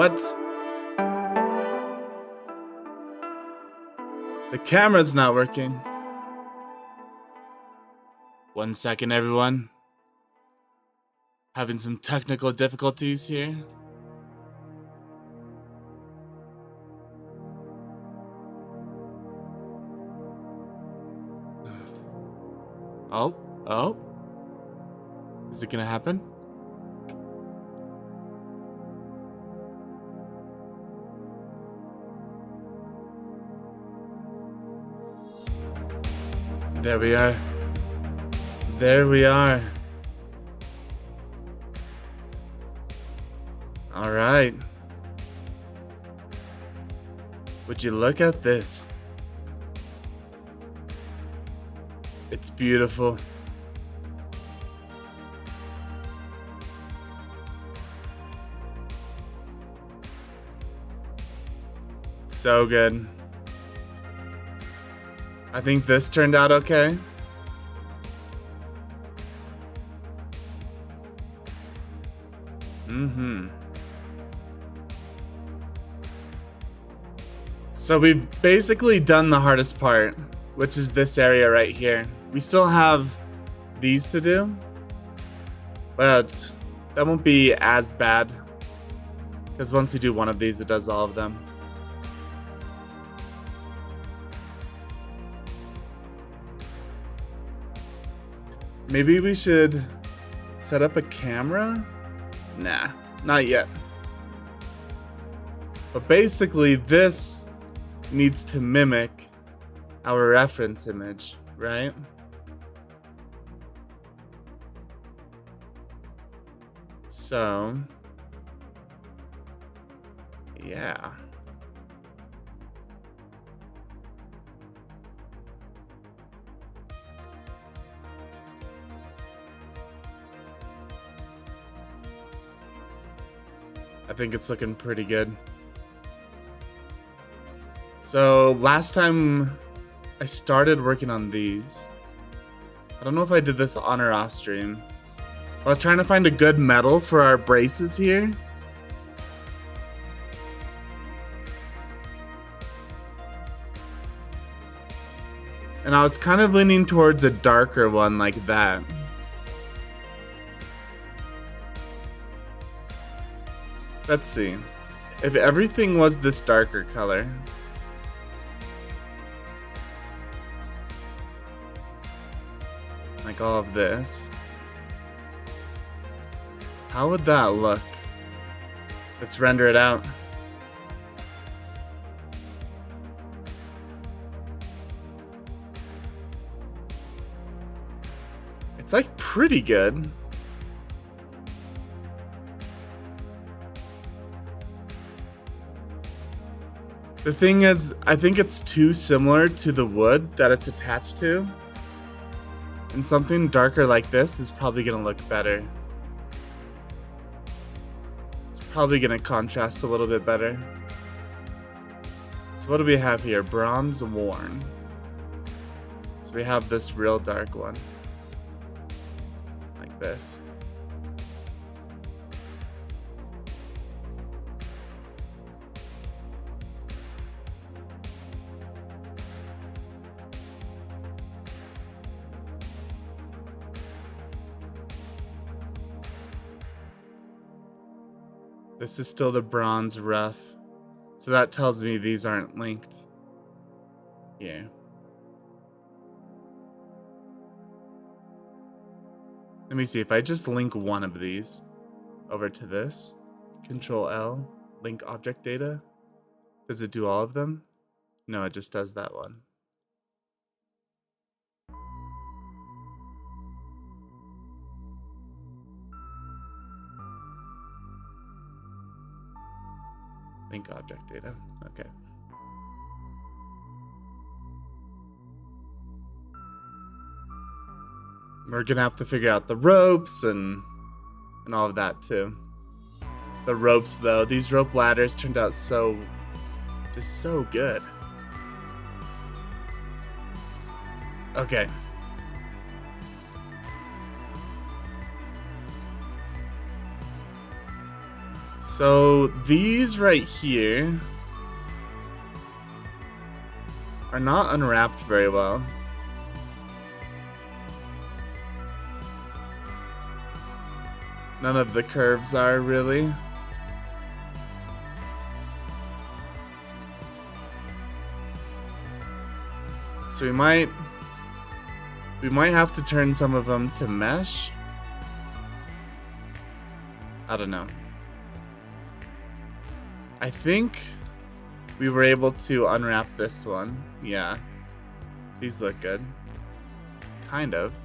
What? The camera's not working. 1 second, everyone. Having some technical difficulties here. Oh. Is it gonna happen? There we are. There we are. All right. Would you look at this? It's beautiful. So good. I think this turned out okay. So we've basically done the hardest part, which is this area right here. We still have these to do, but that won't be as bad, because once we do one of these, it does all of them. Maybe we should set up a camera? Nah, not yet. But basically, this needs to mimic our reference image, right? So, yeah. I think it's looking pretty good. So last time I started working on these, I don't know if I did this on or off stream. I was trying to find a good metal for our braces here. And I was kind of leaning towards a darker one like that. Let's see. If everything was this darker color. Like all of this. How would that look? Let's render it out. It's like pretty good. The thing is, I think it's too similar to the wood that it's attached to. And something darker like this is probably gonna look better. It's probably gonna contrast a little bit better. So what do we have here? Bronze worn. So we have this real dark one. Like this. This is still the bronze rough, so that tells me these aren't linked here. Let me see, if I just link one of these over to this, Control L, link object data, does it do all of them? No, it just does that one. Link object data. Okay. We're gonna have to figure out the ropes and all of that too. The ropes though, these rope ladders turned out just so good. Okay. So these right here are not unwrapped very well. None of the curves are really. So we might have to turn some of them to mesh. I don't know. I think we were able to unwrap this one. Yeah. These look good. Kind of.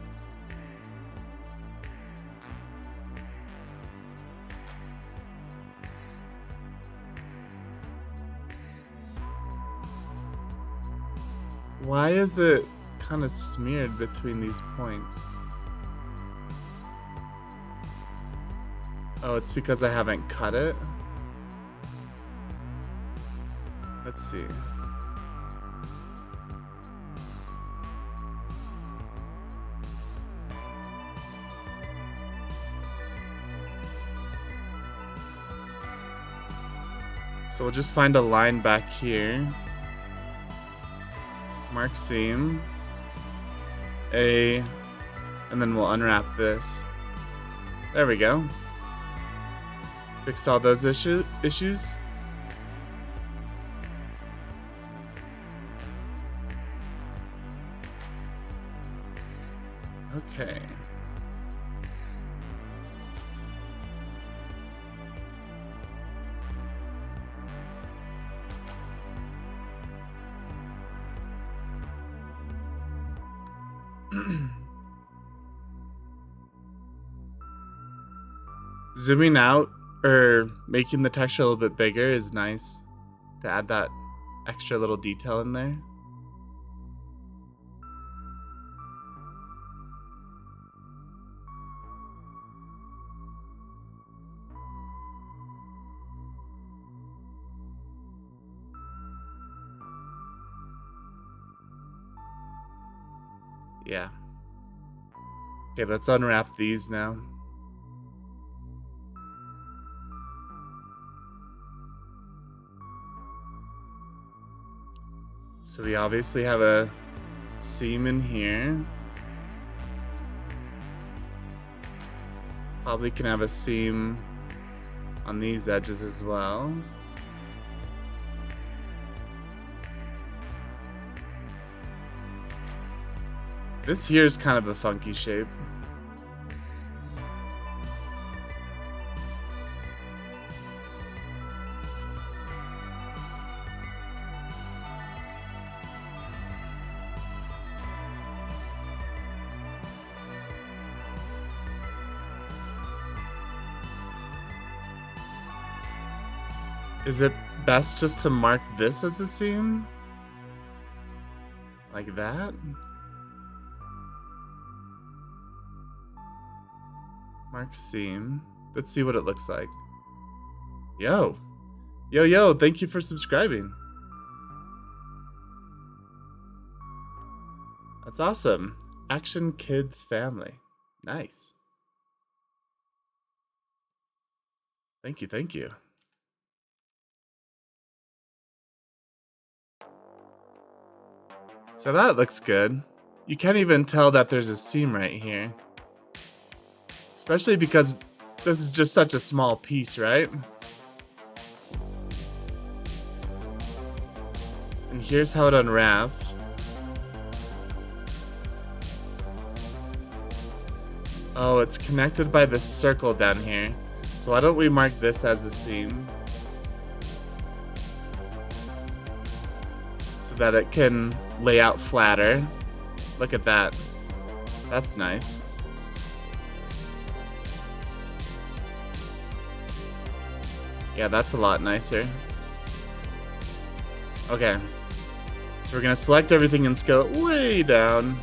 Why is it kind of smeared between these points? Oh, it's because I haven't cut it? Let's see. So we'll just find a line back here. Mark seam. A. And then we'll unwrap this. There we go. Fixed all those issues. Okay. Zooming out or making the texture a little bit bigger is nice to add that extra little detail in there. Yeah. Okay, let's unwrap these now. So we obviously have a seam in here. Probably can have a seam on these edges as well. This here is kind of a funky shape. Is it best just to mark this as a seam? Like that? Mark seam. Let's see what it looks like. Yo, thank you for subscribing. That's awesome. Action Kids Family. Nice. Thank you. So that looks good. You can't even tell that there's a seam right here. Especially because this is just such a small piece, right? And here's how it unwrapped. Oh, it's connected by this circle down here. So why don't we mark this as a seam? So that it can lay out flatter. Look at that. That's nice. Yeah, that's a lot nicer. Okay. So we're gonna select everything and scale it way down.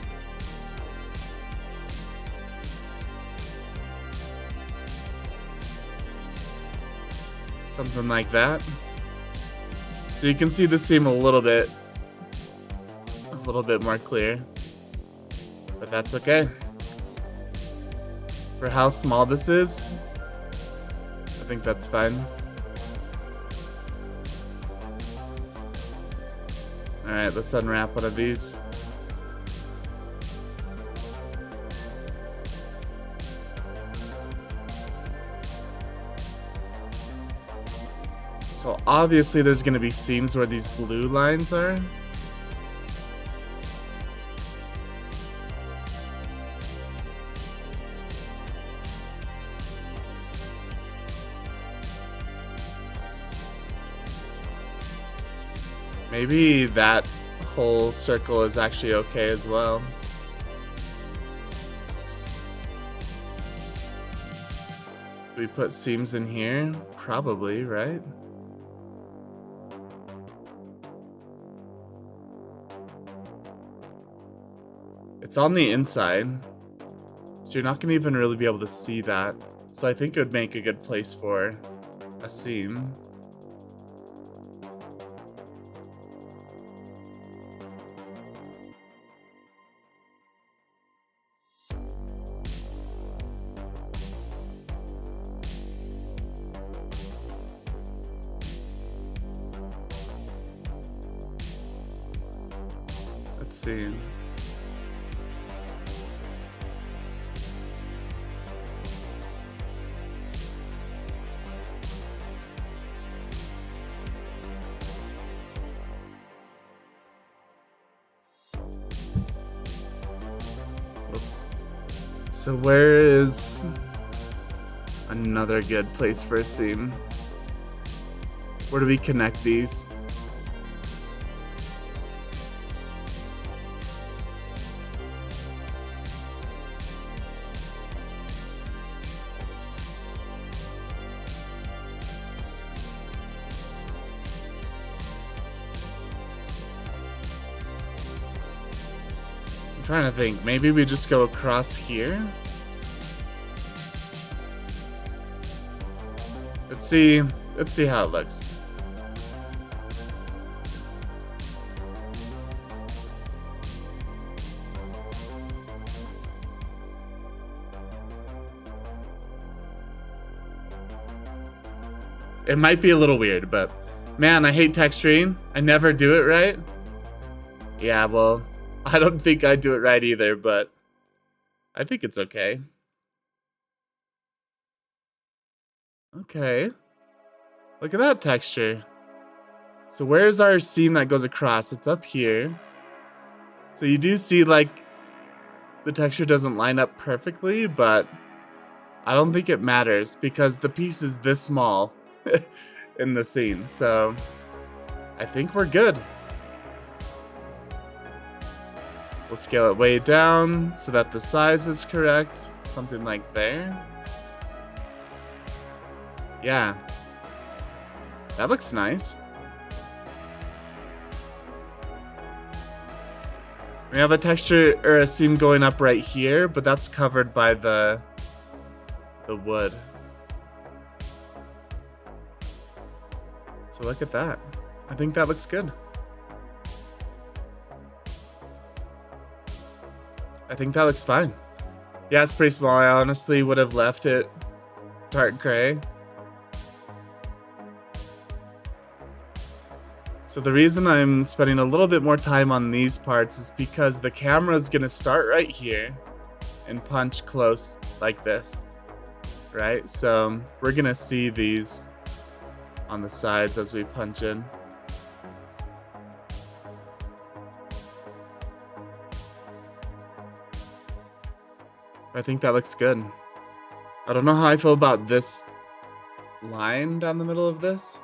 Something like that. So you can see the seam a little bit more clear. But that's okay. For how small this is, I think that's fine. Alright, let's unwrap one of these. So obviously there's going to be seams where these blue lines are. Maybe that whole circle is actually okay as well. Do we put seams in here? Probably, right? It's on the inside, so you're not going to even really be able to see that. So I think it would make a good place for a seam. Let's see. Oops. So where is another good place for a seam? Where do we connect these? Trying to think, maybe we just go across here. Let's see how it looks. It might be a little weird, but man, I hate texturing. I never do it right. Yeah, well, I don't think I do it right either, but I think it's okay. Okay. Look at that texture. So where's our seam that goes across? It's up here. So you do see like the texture doesn't line up perfectly, but I don't think it matters because the piece is this small in the scene. So I think we're good. We'll scale it way down so that the size is correct. Something like there. Yeah. That looks nice. We have a texture or a seam going up right here, but that's covered by the wood. So look at that. I think that looks good. I think that looks fine. Yeah, it's pretty small. I honestly would have left it dark gray. So the reason I'm spending a little bit more time on these parts is because the camera is going to start right here and punch close like this, right? So we're going to see these on the sides as we punch in. I think that looks good. I don't know how I feel about this line down the middle of this.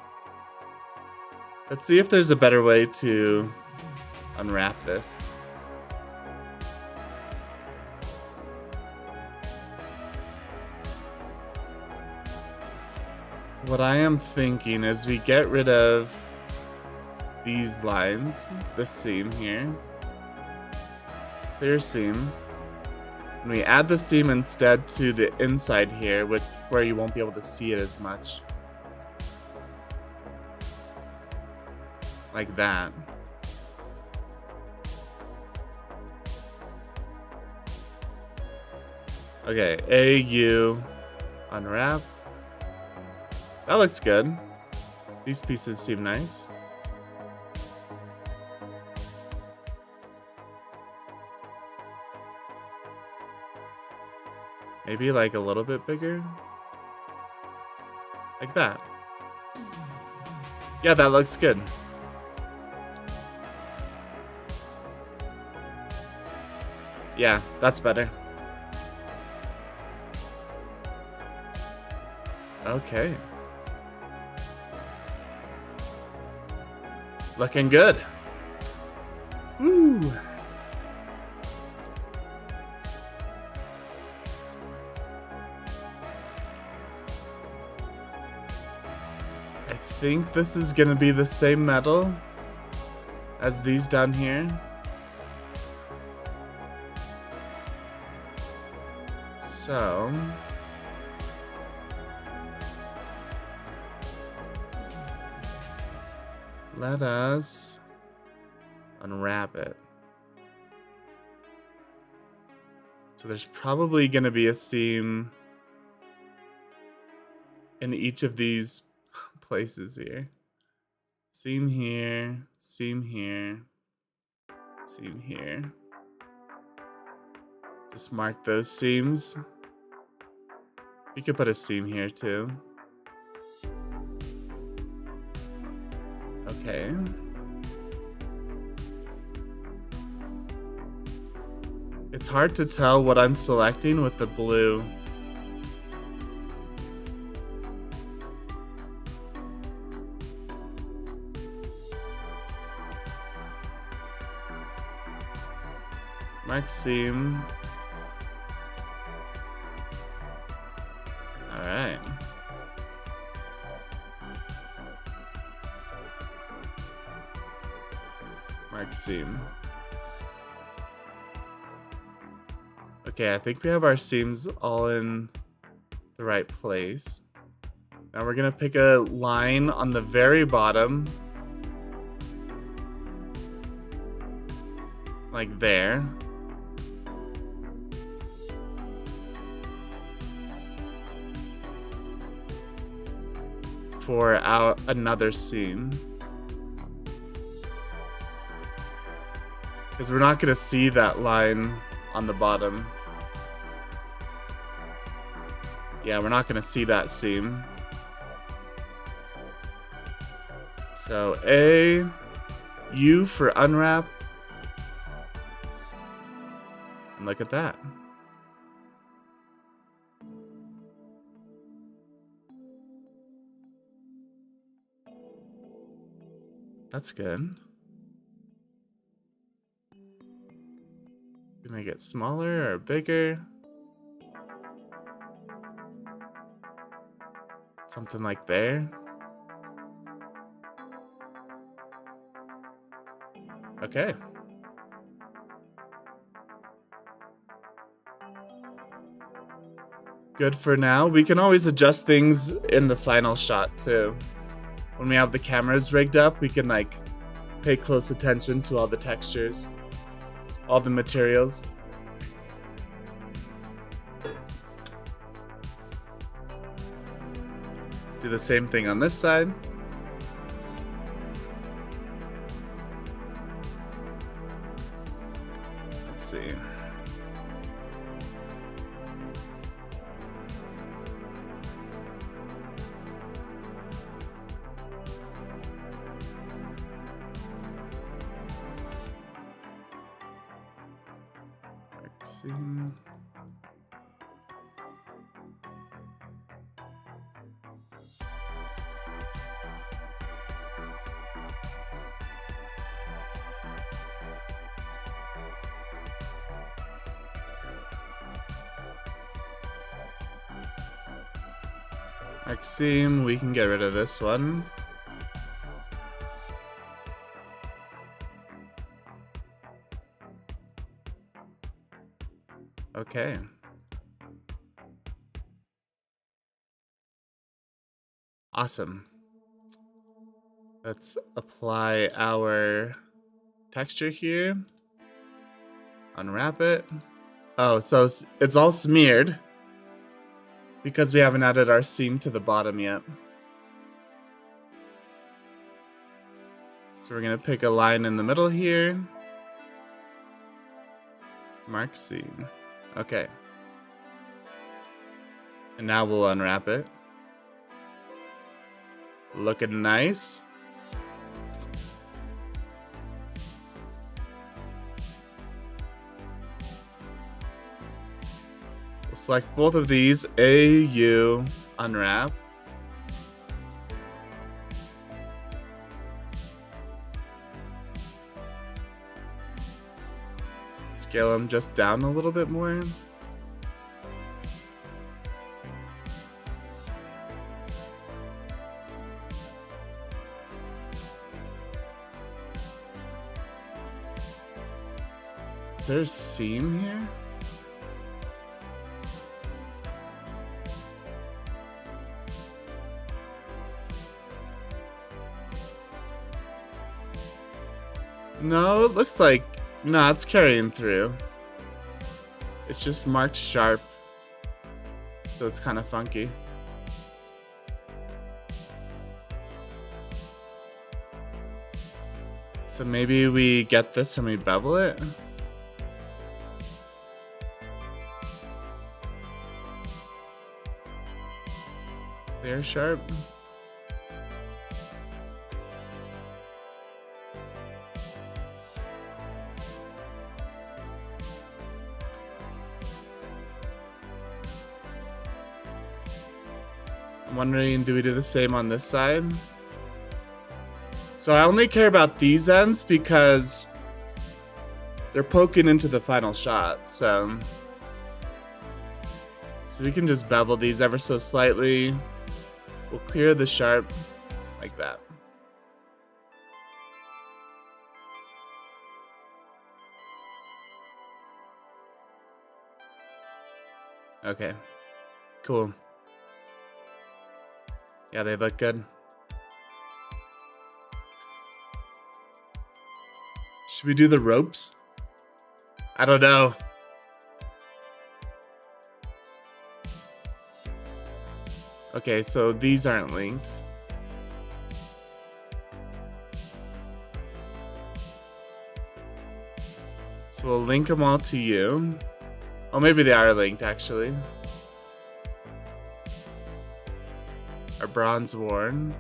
Let's see if there's a better way to unwrap this. What I am thinking is we get rid of these lines, this seam here, clear seam. And we add the seam instead to the inside here, where you won't be able to see it as much. Like that. Okay, AU, unwrap. That looks good. These pieces seem nice. Maybe like a little bit bigger. Like that. Yeah, that looks good. Yeah, that's better. Okay. Looking good. Woo. I think this is gonna be the same metal as these down here. So let us unwrap it. So there's probably gonna be a seam in each of these places here. Seam here, seam here, seam here. Just mark those seams. You could put a seam here too. Okay. It's hard to tell what I'm selecting with the blue. Mark seam. All right. Mark seam. Okay, I think we have our seams all in the right place. Now we're gonna pick a line on the very bottom. Like there. For another seam. Because we're not gonna see that line on the bottom. Yeah, we're not gonna see that seam. So A, U for unwrap. And look at that. That's good. We make it smaller or bigger. Something like there. Okay. Good for now. We can always adjust things in the final shot too. When we have the cameras rigged up, we can like pay close attention to all the textures, all the materials. Do the same thing on this side. Let's see. Seam. Mark seam, we can get rid of this one. Okay. Awesome. Let's apply our texture here. Unwrap it. Oh, so it's all smeared because we haven't added our seam to the bottom yet. So we're gonna pick a line in the middle here. Mark seam. Okay. And now we'll unwrap it. Looking nice. We'll select both of these. A, U, unwrap. Scale them just down a little bit more. Is there a seam here? No, it looks like, no, it's carrying through. It's just marked sharp, so it's kind of funky. So maybe we get this and we bevel it? They're sharp. I'm wondering, do we do the same on this side? So I only care about these ends because they're poking into the final shot, so we can just bevel these ever so slightly. We'll clear the sharp like that. Okay, cool. Yeah, they look good. Should we do the ropes? I don't know. Okay, so these aren't linked. So we'll link them all to you. Oh, maybe they are linked actually. Our bronze worn.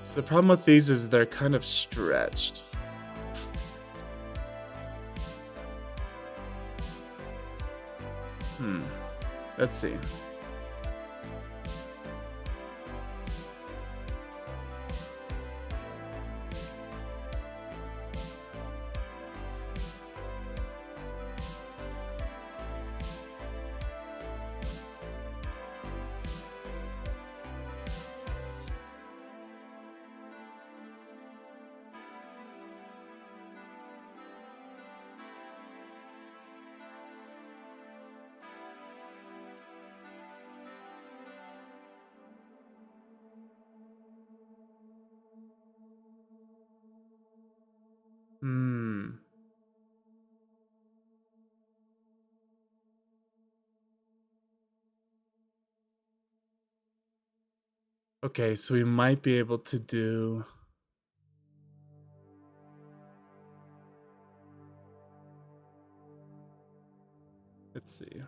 So the problem with these is they're kind of stretched. Let's see. Okay, so we might be able to do... Let's see.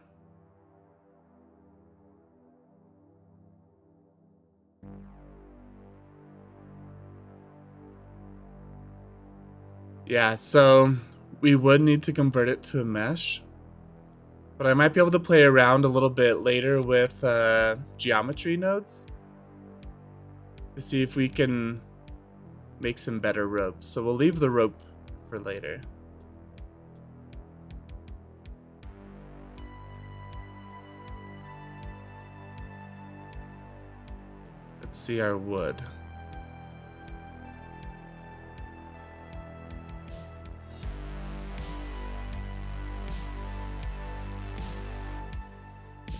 Yeah, so we would need to convert it to a mesh. But I might be able to play around a little bit later with geometry nodes to see if we can make some better ropes. So we'll leave the rope for later. Let's see our wood.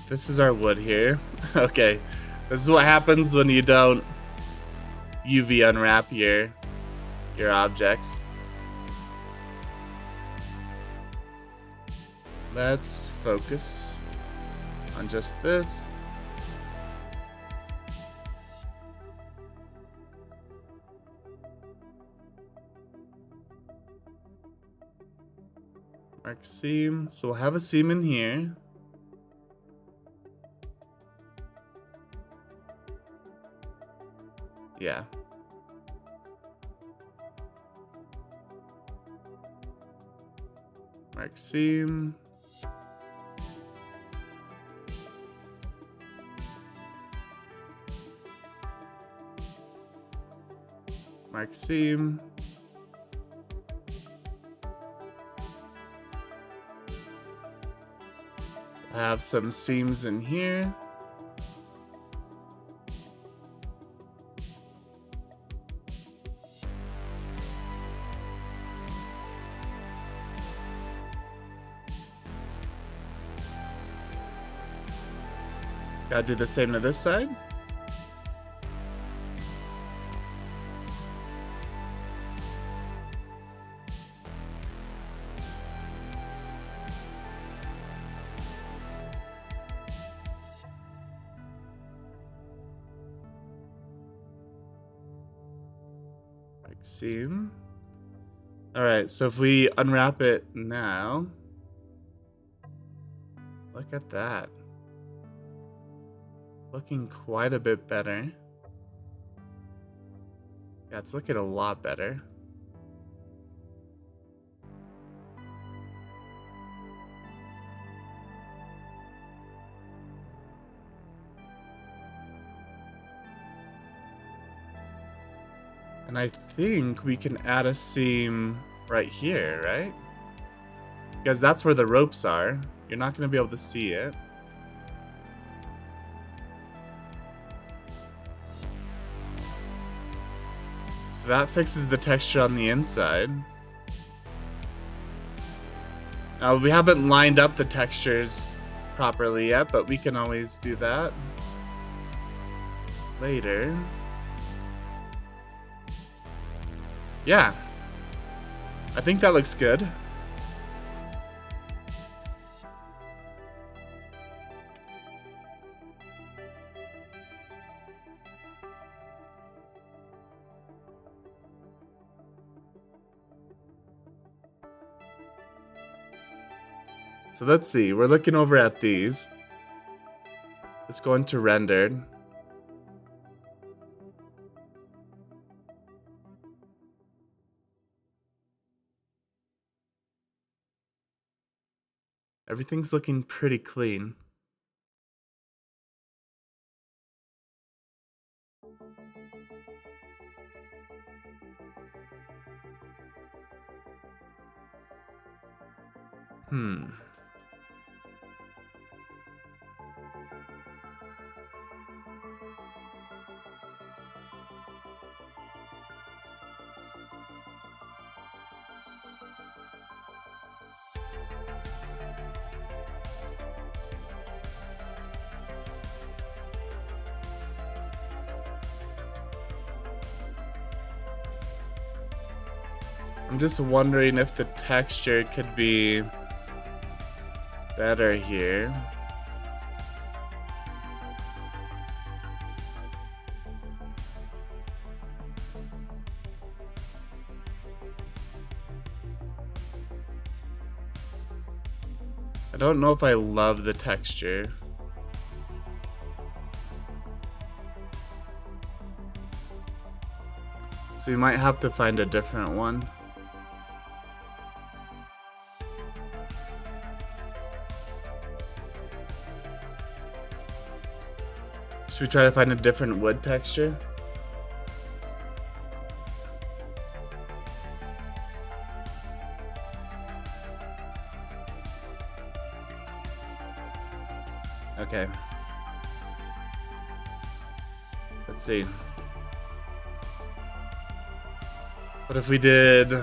This is our wood here. Okay, this is what happens when you don't UV unwrap your objects. Let's focus on just this. Mark seam. So we'll have a seam in here. Yeah. Mark seam. Mark seam. I have some seams in here. Gotta do the same to this side. Like seam. All right, so if we unwrap it now, look at that. Looking quite a bit better. Yeah, it's looking a lot better. And I think we can add a seam right here, right? Because that's where the ropes are. You're not going to be able to see it. So that fixes the texture on the inside. Now, we haven't lined up the textures properly yet, but we can always do that later. Yeah, I think that looks good. So let's see, we're looking over at these. Let's go into rendered. Everything's looking pretty clean. I'm just wondering if the texture could be better here. I don't know if I love the texture. So you might have to find a different one. Should we try to find a different wood texture? Okay. Let's see. What if we did...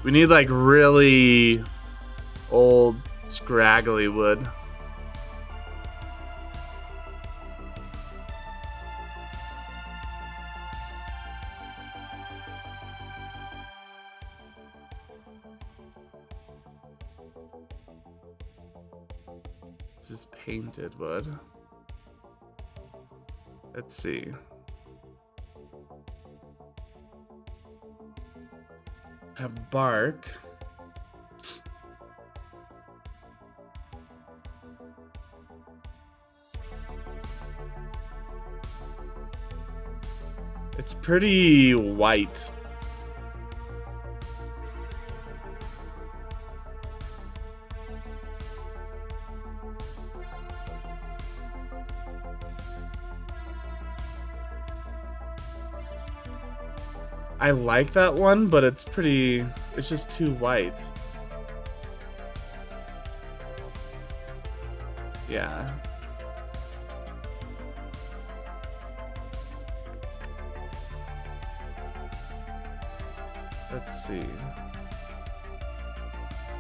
We need like really old, scraggly wood. This is painted wood. Let's see. have bark. It's pretty white. I like that one, but it's just too white. Yeah. Let's see.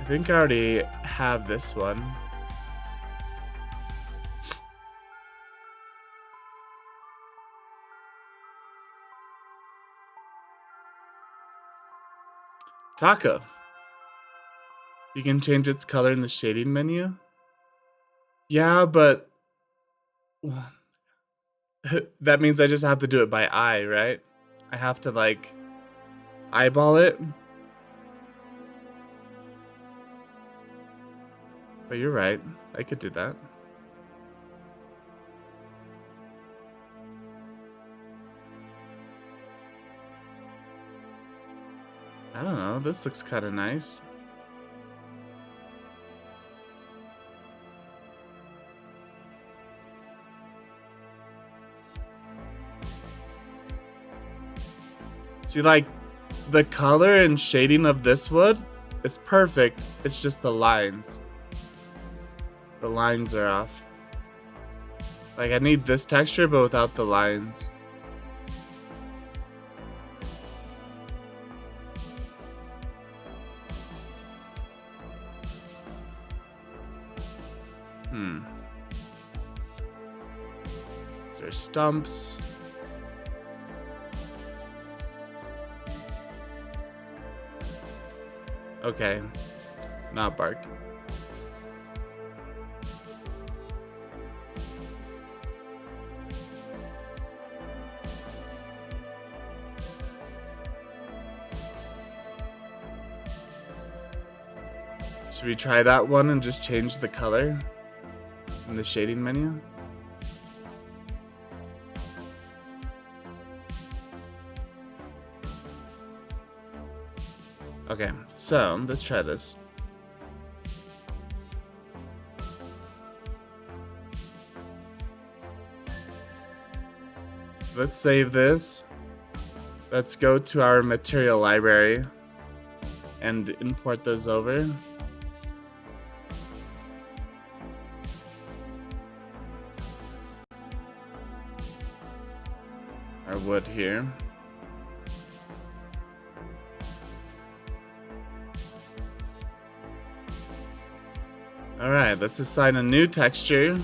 I think I already have this one. Taco. You can change its color in the shading menu. Yeah, but that means I just have to do it by eye, right? I have to like eyeball it. But you're right. I could do that. I don't know. This looks kind of nice. See, like, the color and shading of this wood is perfect. It's just the lines. The lines are off. Like, I need this texture, but without the lines. These are stumps. Okay, not bark. Should we try that one and just change the color in the shading menu? Okay, so let's try this. So let's save this. Let's go to our material library and import those over. Our wood here. Alright, let's assign a new texture.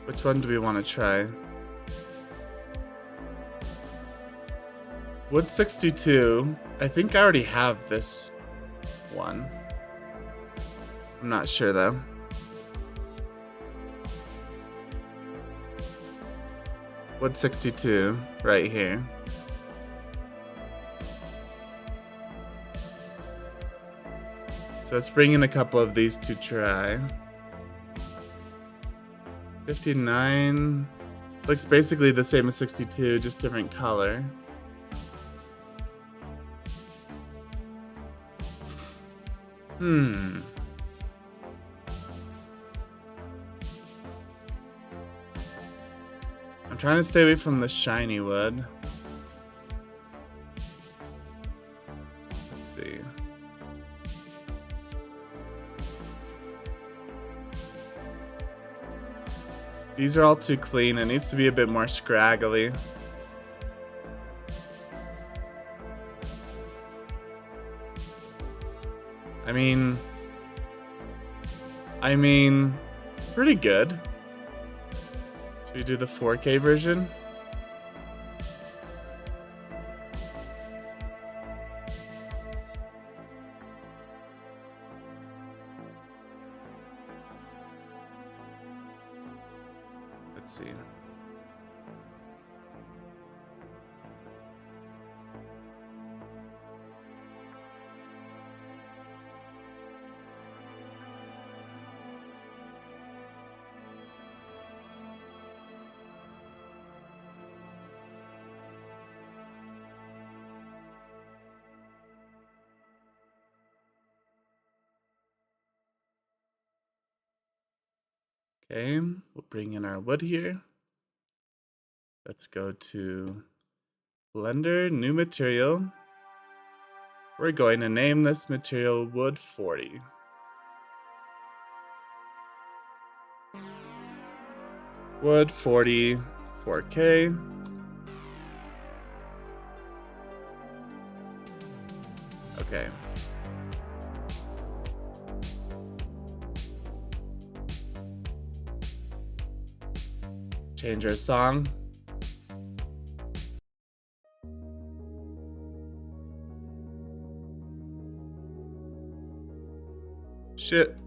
Which one do we want to try? Wood 62. I think I already have this one. I'm not sure though. Wood 62, right here. So let's bring in a couple of these to try. 59 looks basically the same as 62, just different color. I'm trying to stay away from the shiny wood. Let's see. These are all too clean. It needs to be a bit more scraggly. I mean, pretty good. Should we do the 4K version? Let's see. Okay, we'll bring in our wood here. Let's go to Blender, new material. We're going to name this material Wood 40. Wood 40, 4K. Okay. Change our song.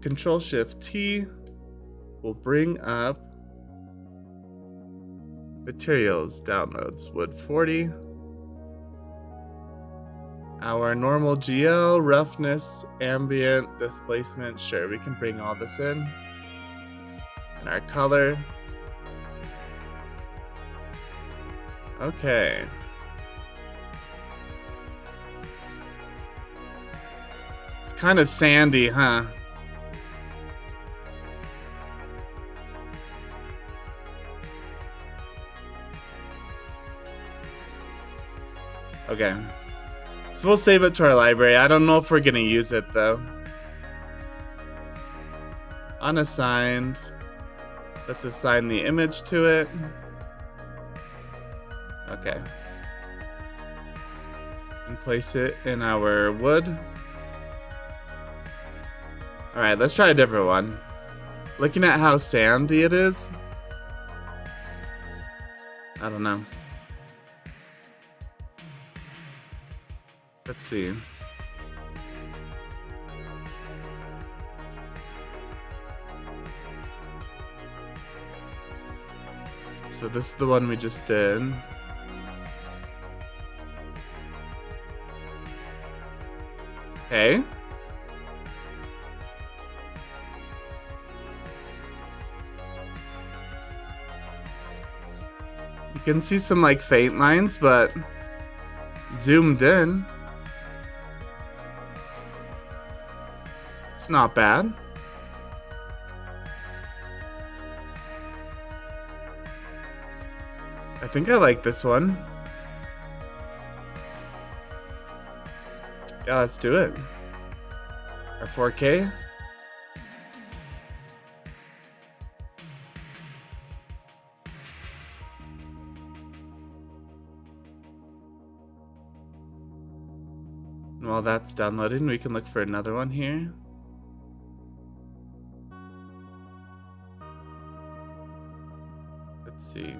Control Shift T will bring up materials downloads. Wood 40. Our normal GL, roughness, ambient, displacement. Sure, we can bring all this in. And our color. Okay. It's kind of sandy, huh? Okay. So we'll save it to our library. I don't know if we're gonna use it though. Unassigned. Let's assign the image to it. Okay. And place it in our wood. Alright, let's try a different one. Looking at how sandy it is. I don't know. Let's see. So this is the one we just did. Okay. You can see some like faint lines, but zoomed in, it's not bad. I think I like this one. Yeah, let's do it. Our 4K. And while that's downloading, we can look for another one here. Let's see.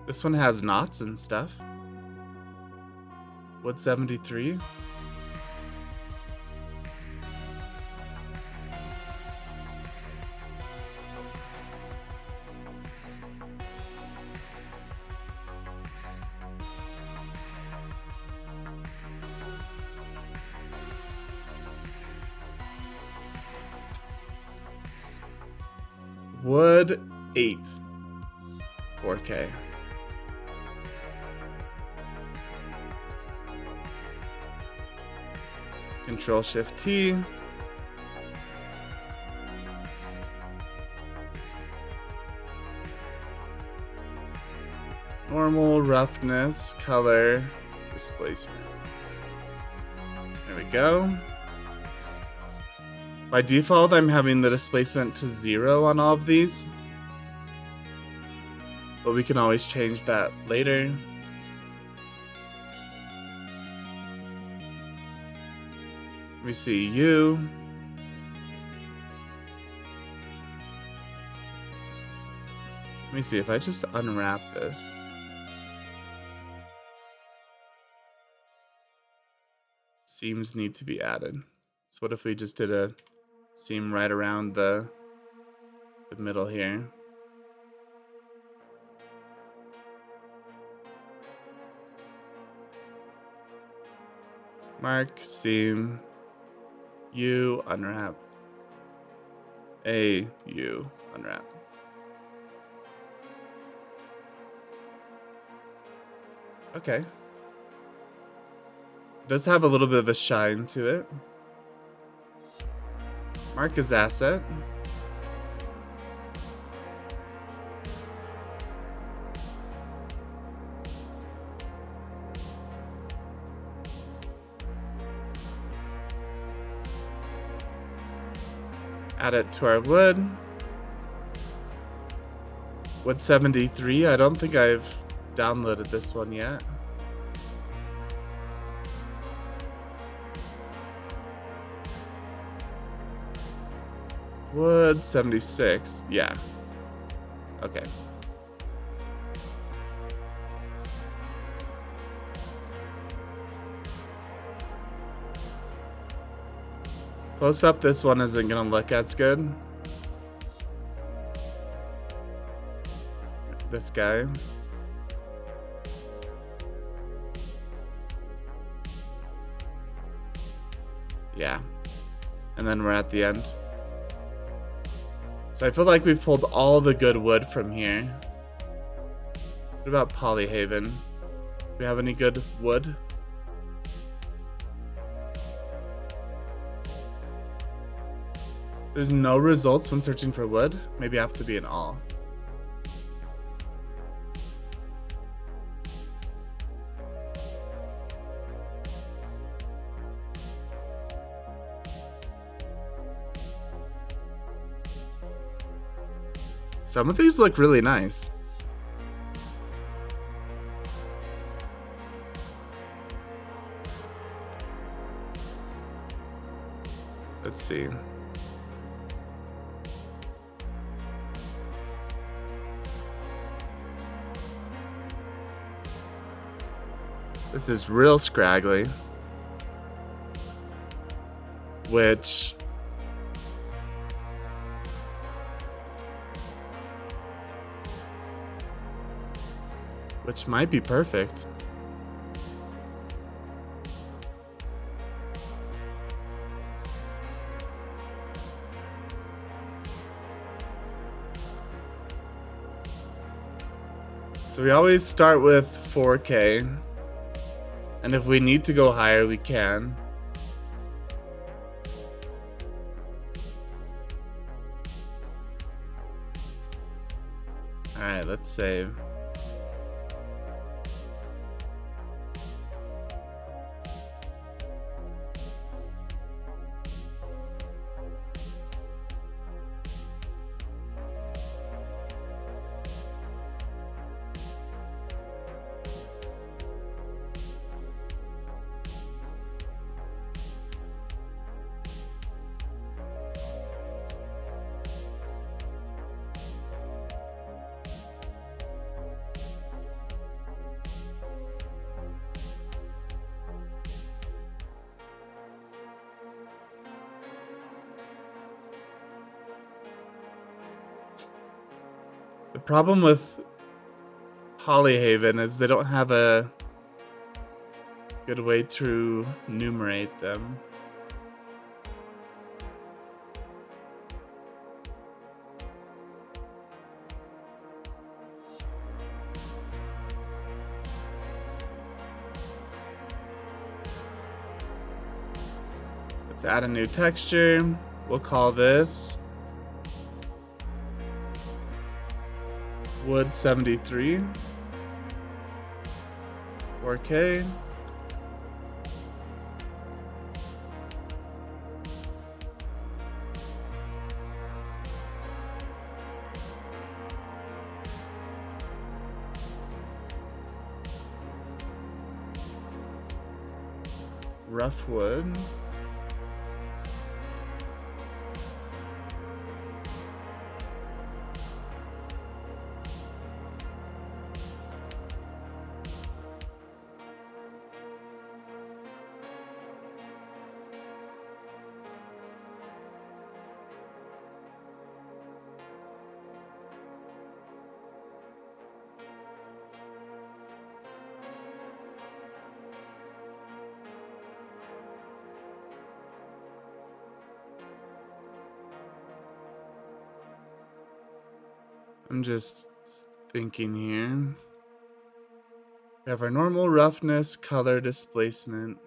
This one has knots and stuff. Wood 73. Wood 8. 4K. Control Shift T. Normal, roughness, color, displacement. There we go. By default, I'm having the displacement to 0 on all of these. But we can always change that later. We see U. Let me see if I just unwrap this. Seams need to be added. So what if we just did a seam right around the middle here. Mark, seam, U, unwrap. A, U, unwrap. Okay. It does have a little bit of a shine to it. Mark his asset. Add it to our wood. Wood 73. I don't think I've downloaded this one yet. Wood 76. Yeah. Okay. Close up, this one isn't gonna look as good. This guy. Yeah. And then we're at the end. So I feel like we've pulled all the good wood from here. What about Polyhaven? Do we have any good wood? There's no results when searching for wood? Maybe I have to be in all. Some of these look really nice. Let's see. This is real scraggly. Which might be perfect. So we always start with 4K. And if we need to go higher, we can. Alright, let's save. The problem with Polyhaven is they don't have a good way to numerate them. Let's add a new texture. We'll call this Wood 73. 4K. Rough wood. I'm just thinking here. We have our normal roughness, color, displacement.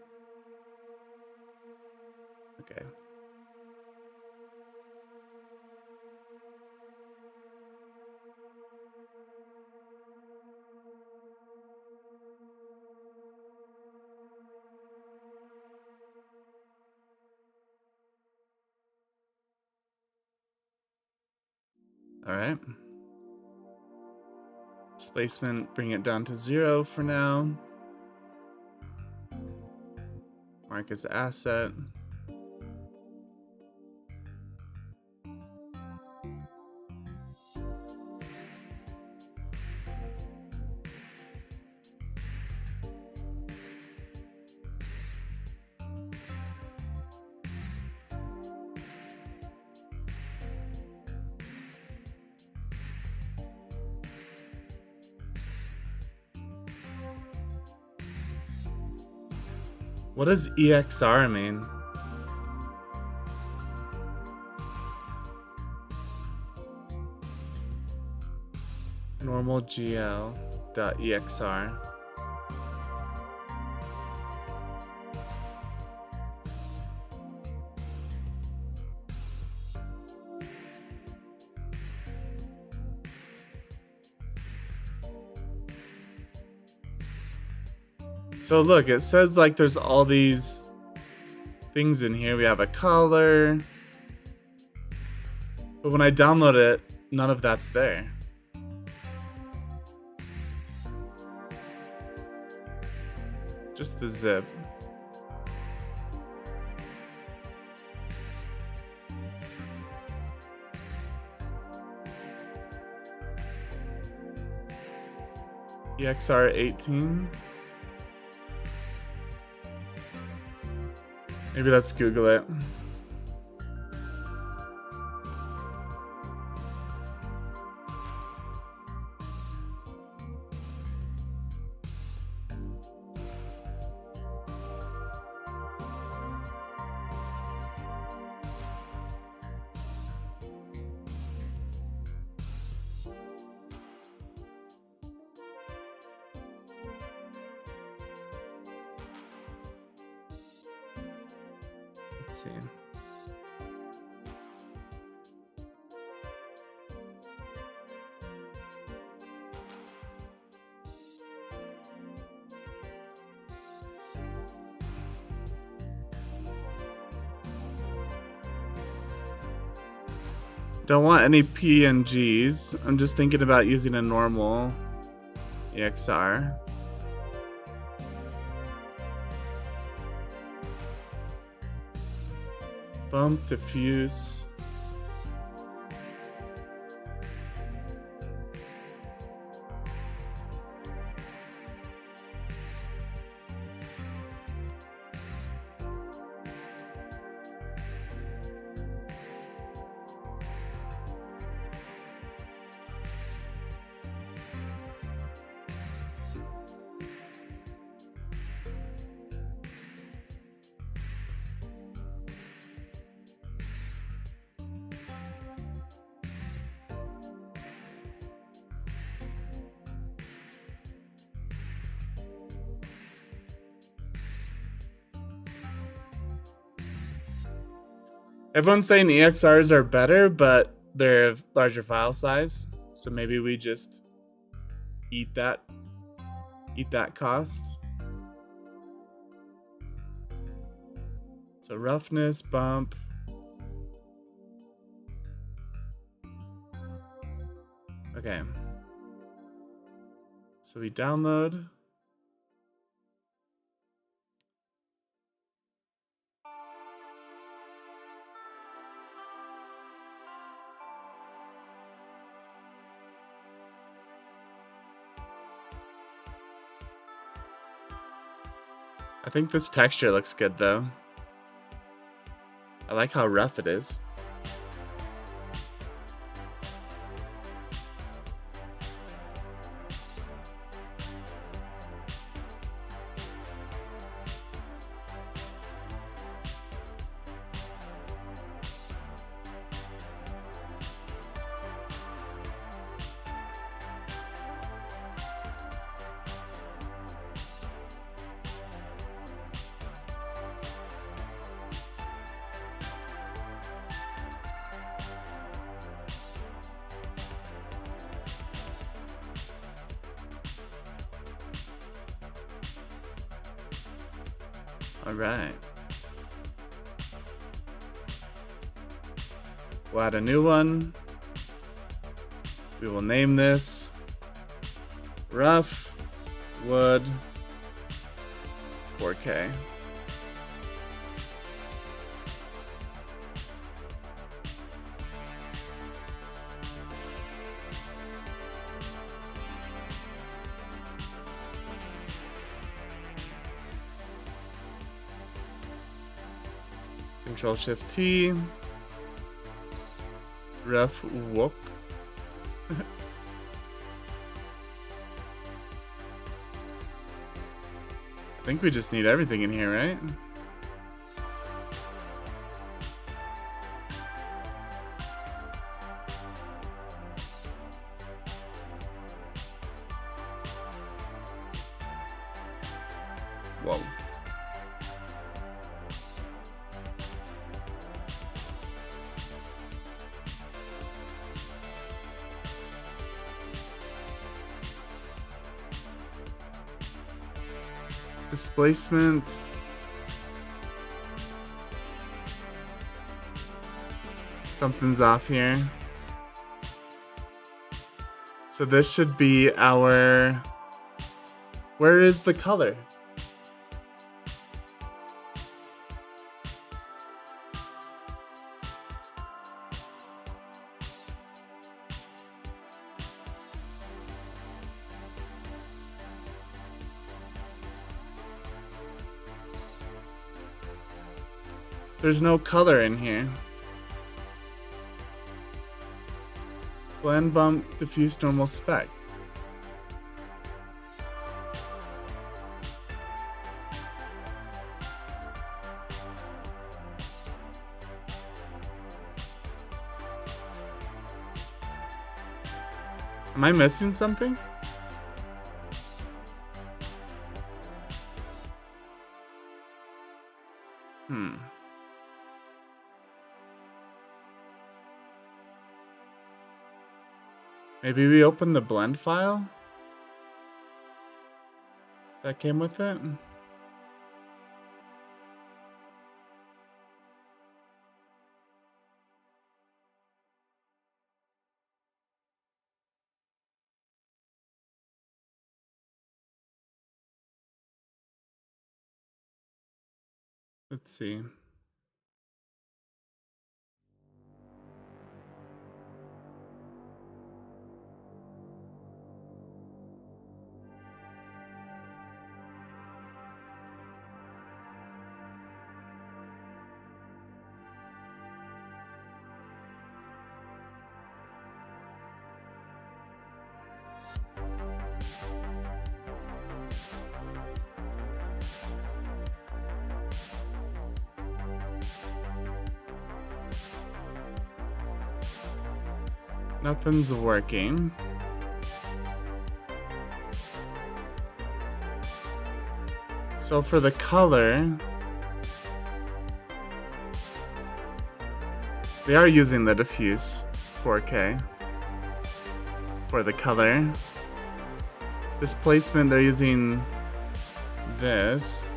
Okay. All right. Displacement, bring it down to 0 for now. Mark as asset. What does EXR mean? Normal GL.EXR. So look, it says like there's all these things in here. We have a color. But when I download it, none of that's there. Just the zip. EXR 18. Maybe let's Google it. Let's see. Don't want any PNGs. I'm just thinking about using a normal EXR. Bump, diffuse. Everyone's saying EXRs are better, but they're larger file size. So maybe we just eat that cost. So roughness, bump. Okay. So we download. I think this texture looks good though. I like how rough it is. All right. We'll add a new one. We will name this Rough Wood 4K. Control-Shift-T. Rough Wook. I think we just need everything in here, right? Whoa. Displacement. Something's off here. So this should be our... Where is the color? There's no color in here. Blend, bump, diffuse, normal, spec. Am I missing something? Maybe we open the blend file that came with it. Let's see. Nothing's working. So for the color, they are using the diffuse 4K for the color. Displacement, they're using this.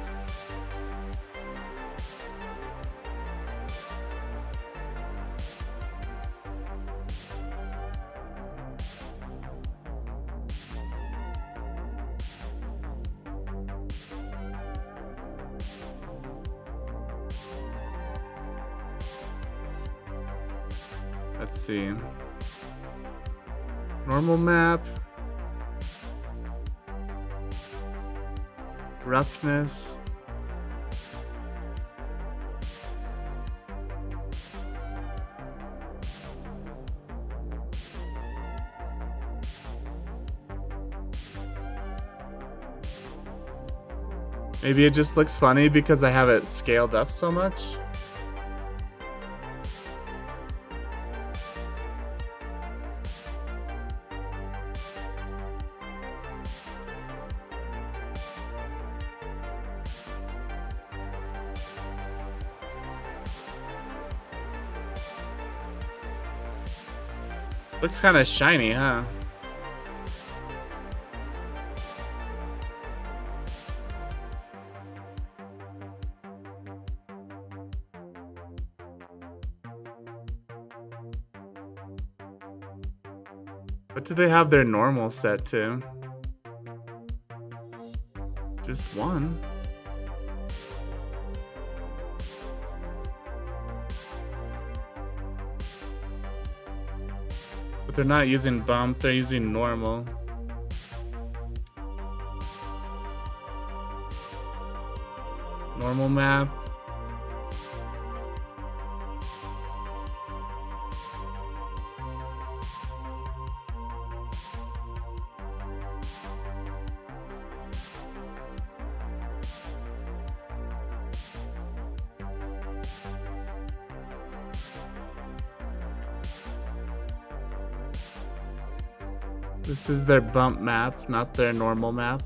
Let's see. Normal map. Roughness. Maybe it just looks funny because I have it scaled up so much. Looks kind of shiny, huh? What do they have their normal set to? Just one. But they're not using bump, they're using normal. Normal map. This is their bump map, not their normal map.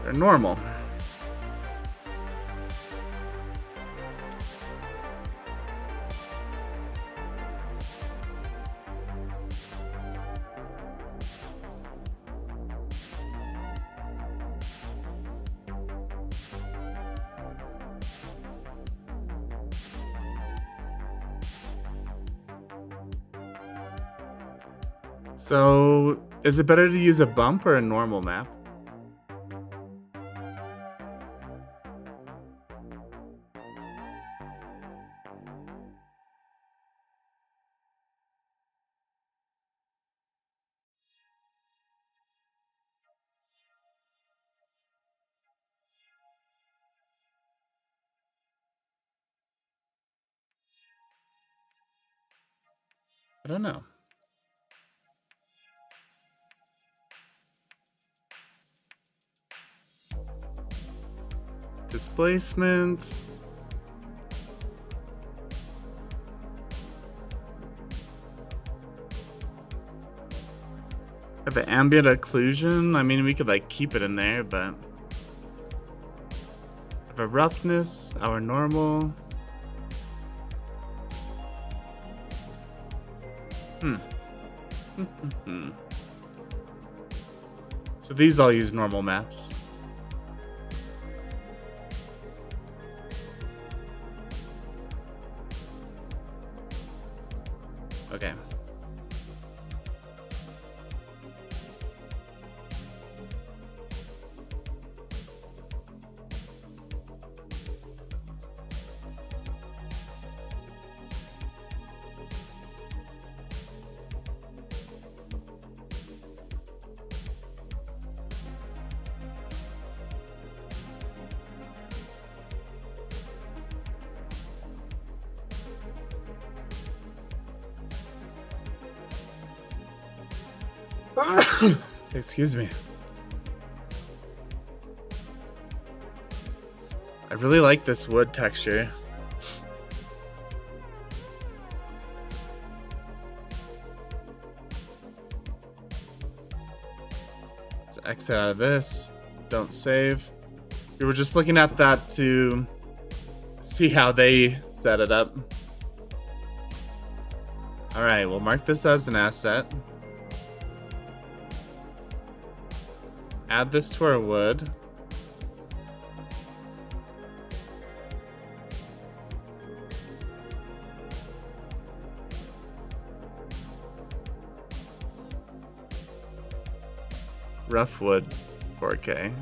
They're normal. So, is it better to use a bump or a normal map? I don't know. Displacement. Have the ambient occlusion. I mean, we could like keep it in there, but have a roughness, our normal. So these all use normal maps. Okay. Excuse me. I really like this wood texture. Let's exit out of this. Don't save. We were just looking at that to see how they set it up. Alright, we'll mark this as an asset. Add this to our wood. Rough wood, 4K.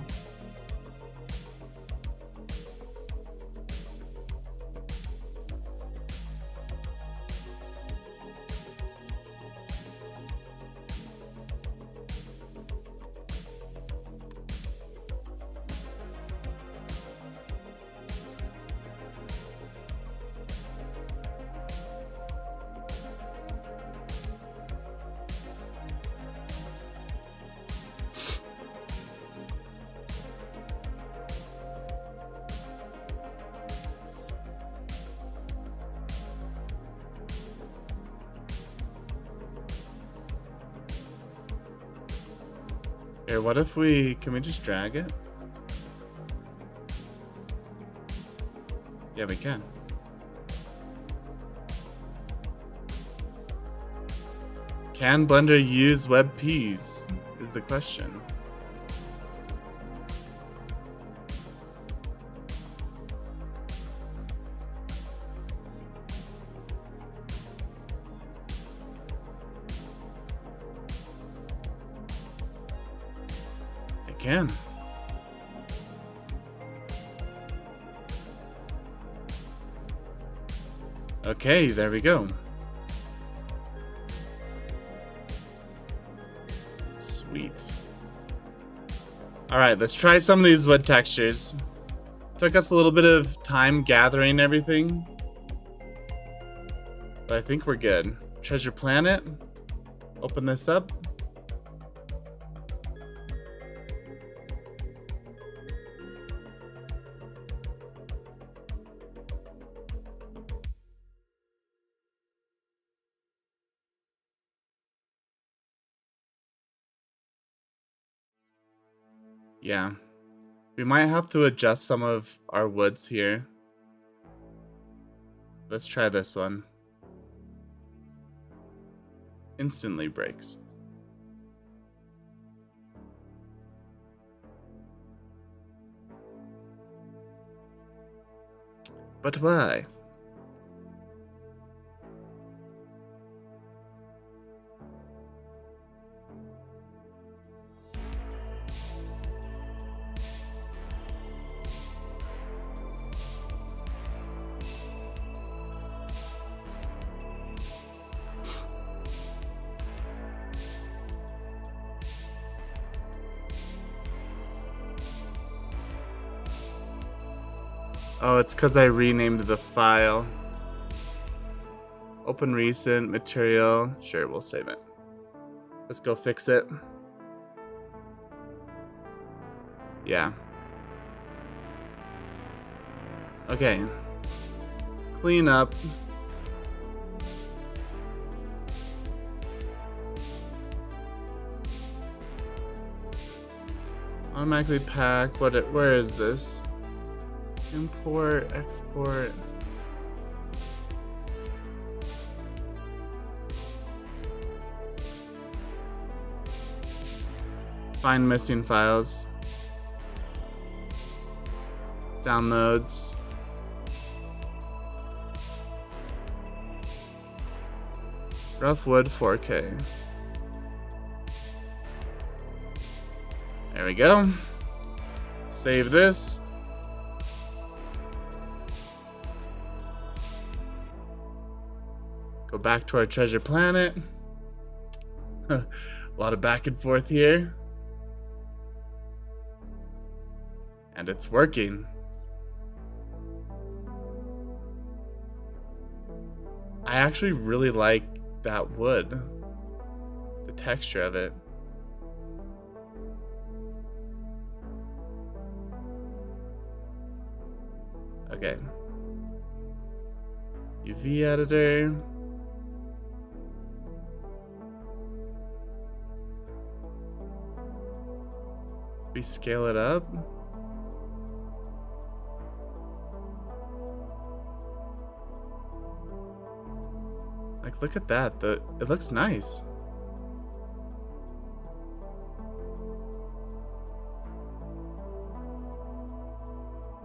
Here, what if can we just drag it? Yeah, we can. Can Blender use WebPs? Is the question. It can. Okay, there we go. Sweet. Alright, let's try some of these wood textures. Took us a little bit of time gathering everything, but I think we're good. Treasure Planet. Open this up. Yeah. We might have to adjust some of our woods here. Let's try this one. Instantly breaks. But why? Oh, it's because I renamed the file. Open recent material. Sure, we'll save it. Let's go fix it. Yeah. Okay. Clean up. Automatically pack. Where is this? Import, export. Find missing files. Downloads. Roughwood 4K. There we go. Save this. Go back to our treasure planet. A lot of back and forth here. And it's working. I actually really like that wood. The texture of it. Okay. UV editor. We scale it up. Like, look at that. It looks nice.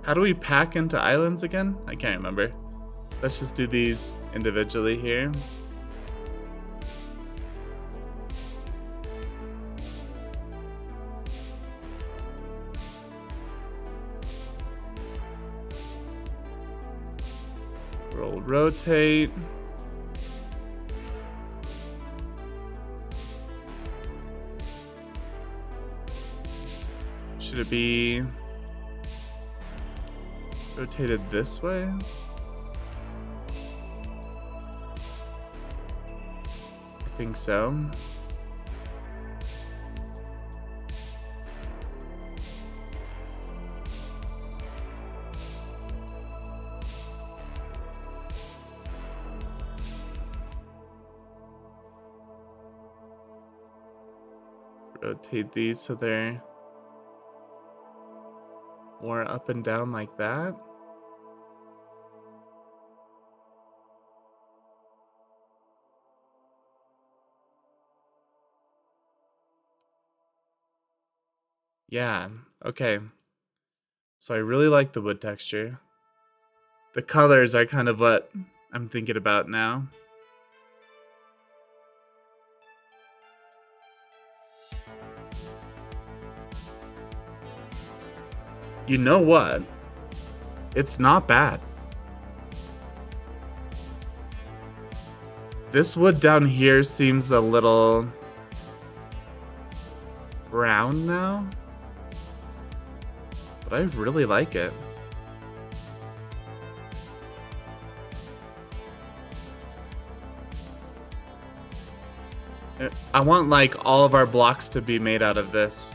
How do we pack into islands again? I can't remember. Let's just do these individually here. Rotate. Should it be rotated this way? I think so. Rotate these so they're more up and down like that. Yeah, okay. So I really like the wood texture. The colors are kind of what I'm thinking about now. You know what? It's not bad. This wood down here seems a little brown now, but I really like it. I want like all of our blocks to be made out of this.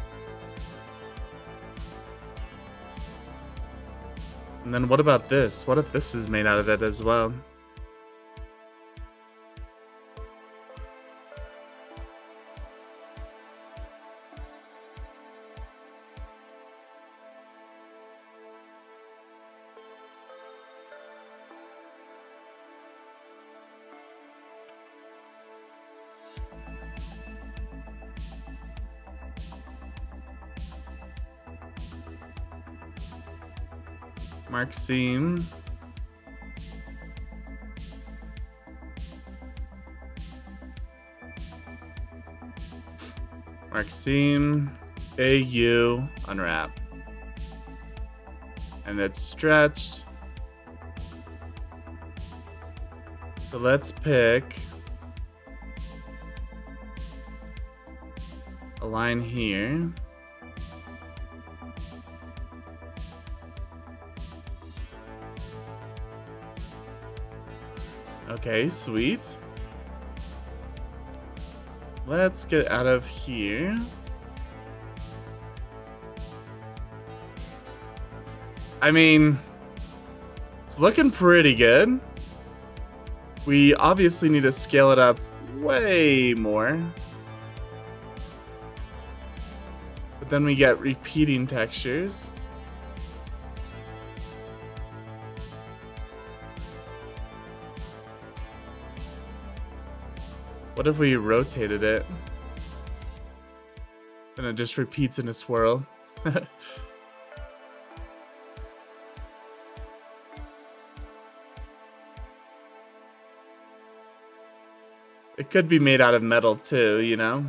And then what about this? What if this is made out of it as well? Mark seam. Mark seam. AU unwrap. And it's stretched. So let's pick a line here. Okay, sweet. Let's get out of here. I mean, it's looking pretty good. We obviously need to scale it up way more. But then we get repeating textures. What if we rotated it? Then it just repeats in a swirl. It could be made out of metal too, you know?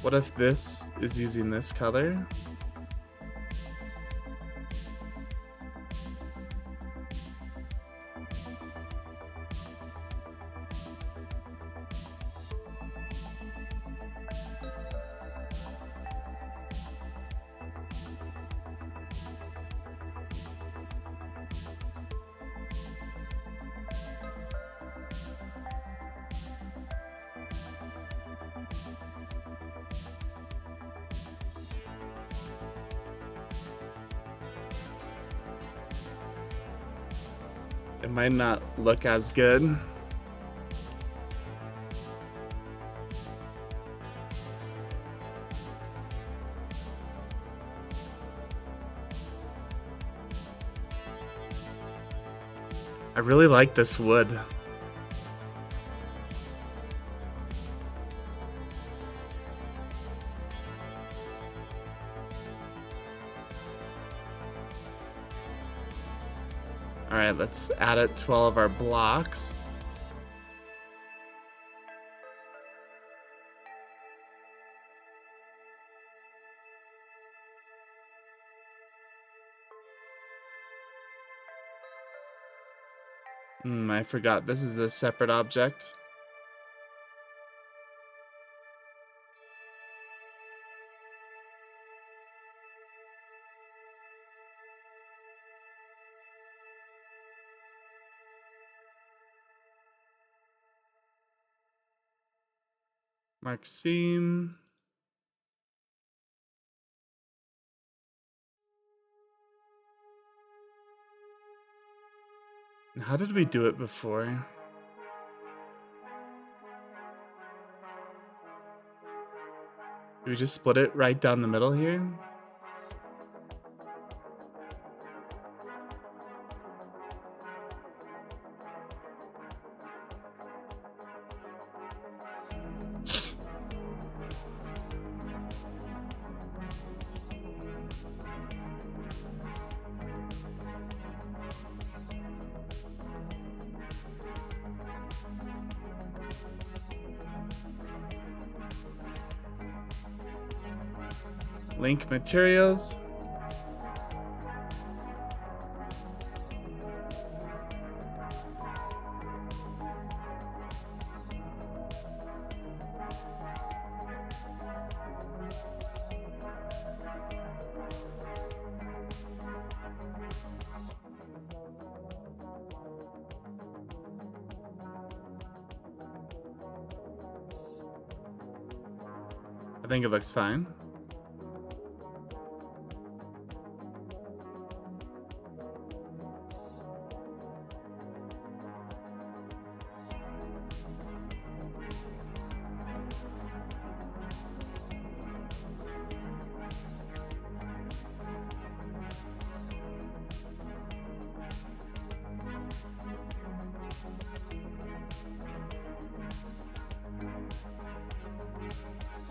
What if this is using this color? It might not look as good. I really like this wood. All right, let's add it to all of our blocks. I forgot this is a separate object. Mark seam. How did we do it before? Do we just split it right down the middle here? Link materials. I think it looks fine.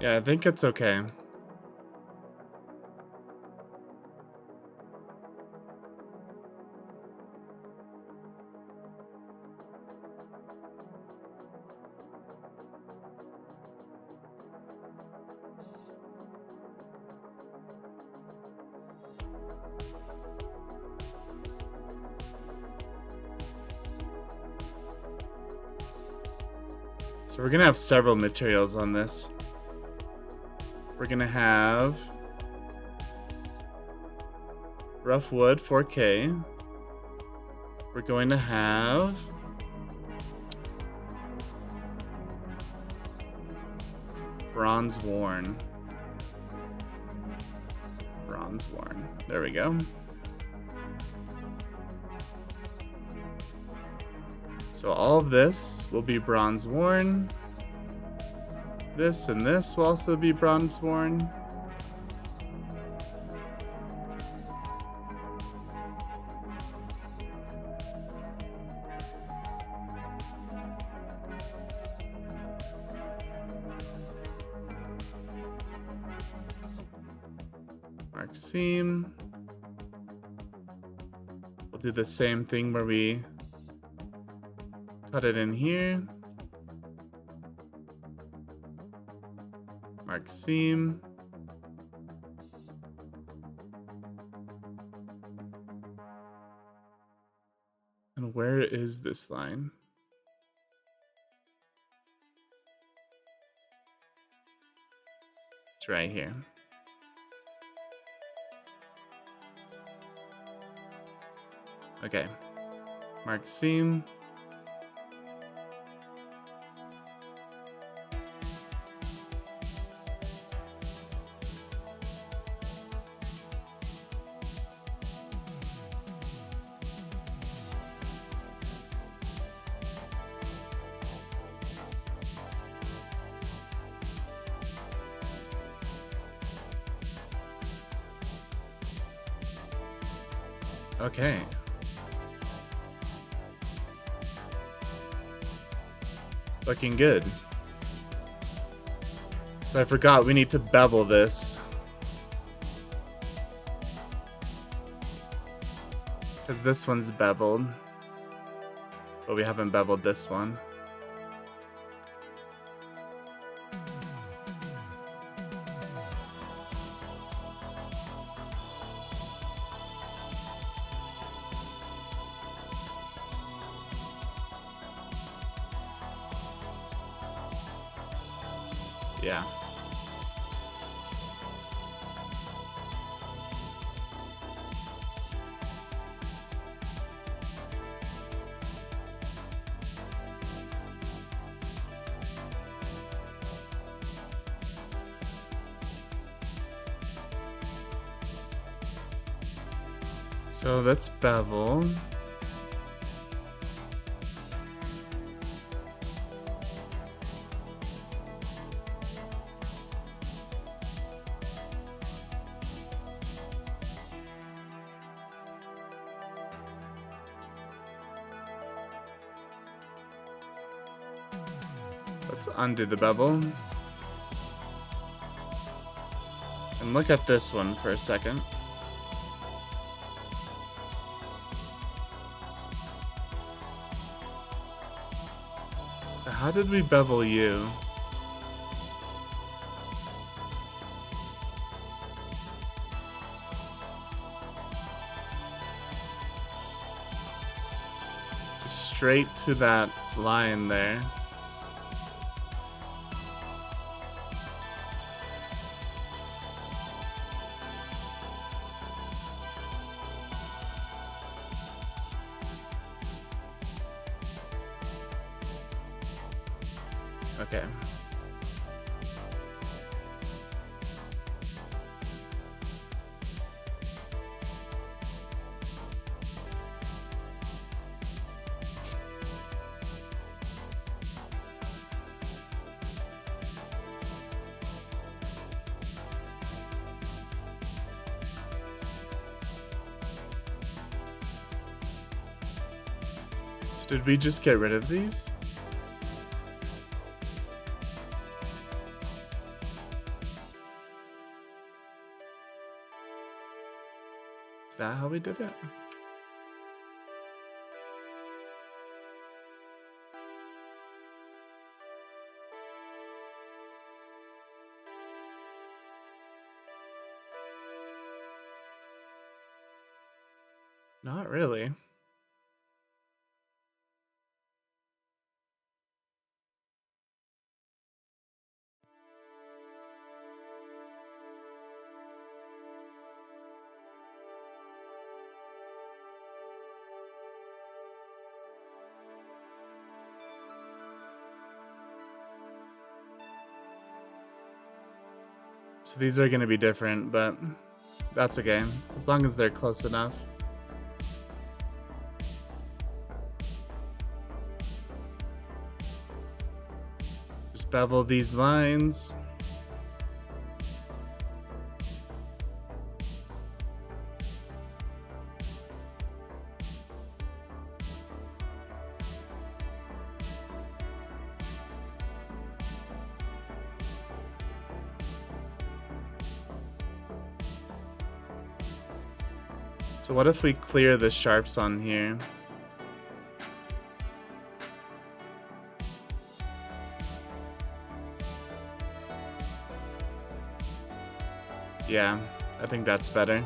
Yeah, I think it's okay. So we're gonna have several materials on this. We're gonna have rough wood 4K. We're going to have bronze worn. Bronze worn. There we go. So all of this will be bronze worn. This and this will also be bronze worn. Mark seam. We'll do the same thing where we cut it in here. Mark seam. And where is this line? It's right here. Okay. Mark seam. Okay. Looking good. So I forgot we need to bevel this. Because this one's beveled. But we haven't beveled this one. Yeah. So that's bevel. Let's undo the bevel. And look at this one for a second. So how did we bevel you? straight to that line there. Okay. So did we just get rid of these? Is that how we did it? Not really. So these are going to be different, but that's okay, as long as they're close enough. Just bevel these lines. So what if we clear the sharps on here? Yeah, I think that's better.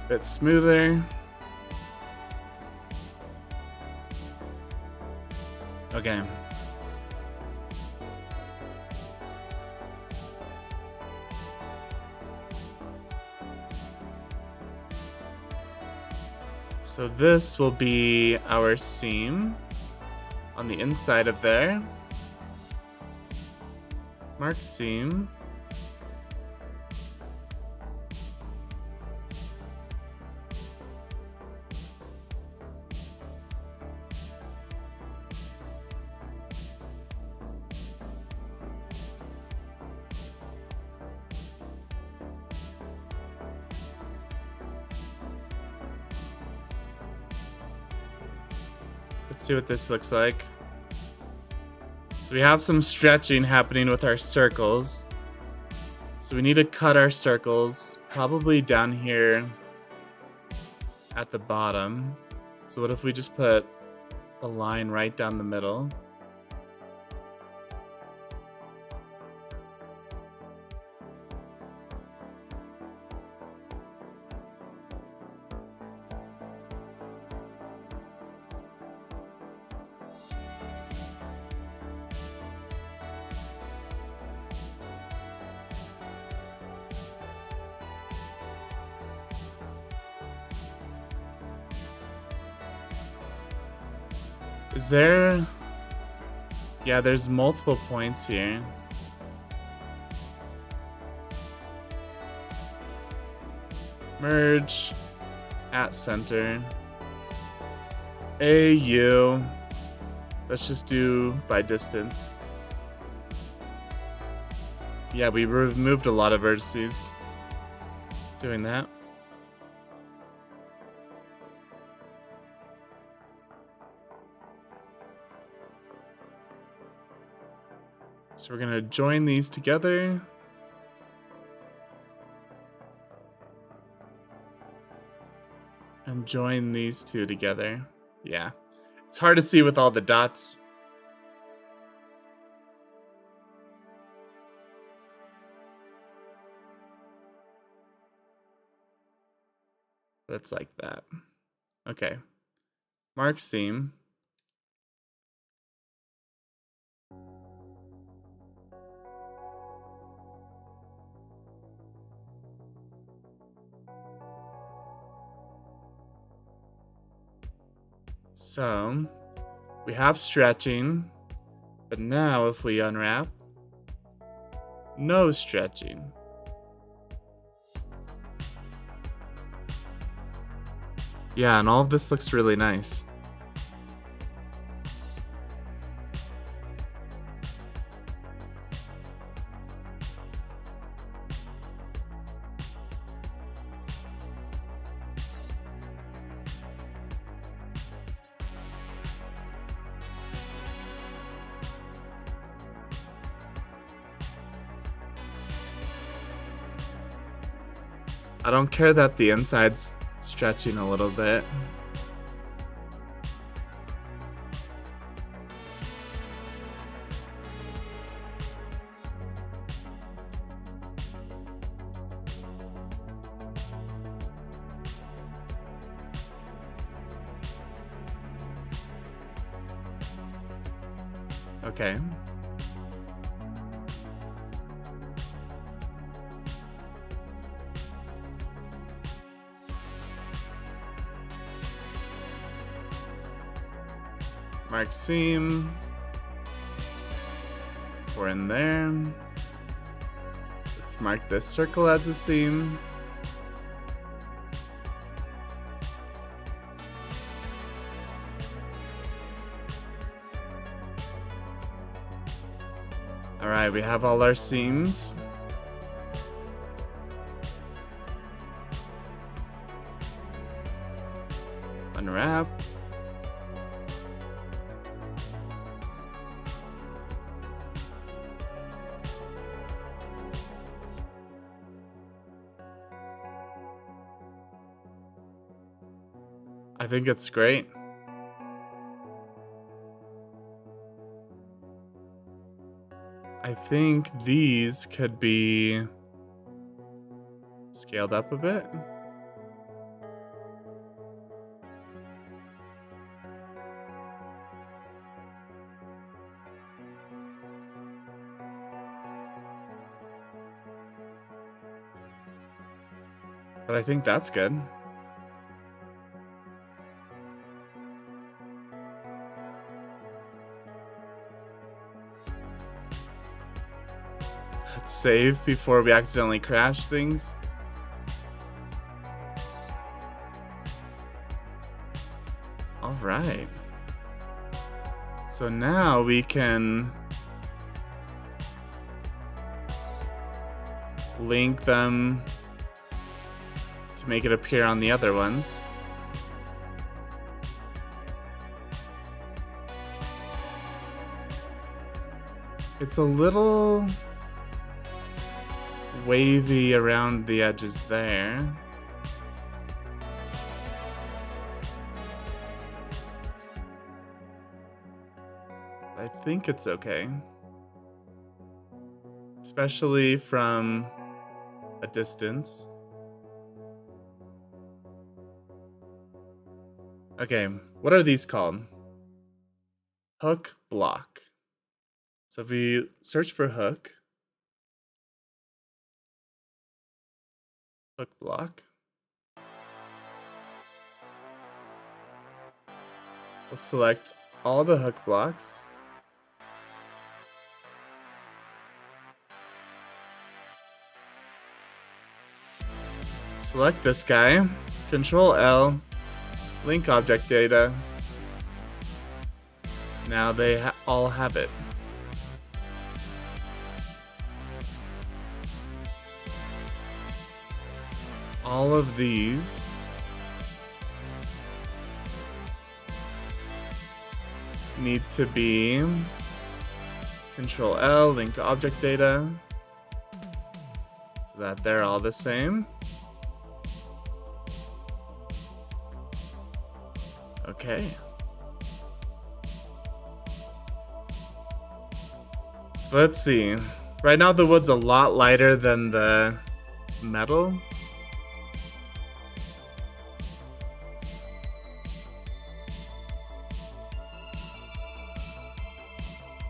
Bit smoother. Okay. So this will be our seam on the inside of there. Mark seam. Let's see what this looks like. So we have some stretching happening with our circles. So we need to cut our circles, probably down here at the bottom. So what if we just put a line right down the middle? Is there... Yeah, there's multiple points here. Merge. At center. AU. Let's just do by distance. Yeah, we removed a lot of vertices doing that. So we're gonna join these together. And join these two together. Yeah. It's hard to see with all the dots. but it's like that. Okay. Mark seam. So we have stretching, but now if we unwrap, no stretching. Yeah, and all of this looks really nice. I don't care that the inside's stretching a little bit. Okay. Mark seam. We're in there. Let's mark this circle as a seam. All right, we have all our seams. Unwrap. I think it's great. I think these could be scaled up a bit. But I think that's good. Let's save before we accidentally crash things. All right. So now we can link them to make it appear on the other ones. It's a little wavy around the edges there. I think it's okay. Especially from a distance. Okay, what are these called? Hook block. So if we search for hook block, we'll select all the hook blocks. Select this guy, Control L, link object data. Now they all have it. All of these need to be Control L, link object data, so that they're all the same. Okay. So let's see. Right now the wood's a lot lighter than the metal.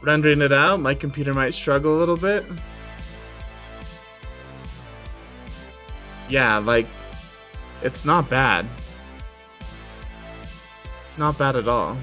rendering it out. My computer might struggle a little bit. Yeah, like, it's not bad. It's not bad at all.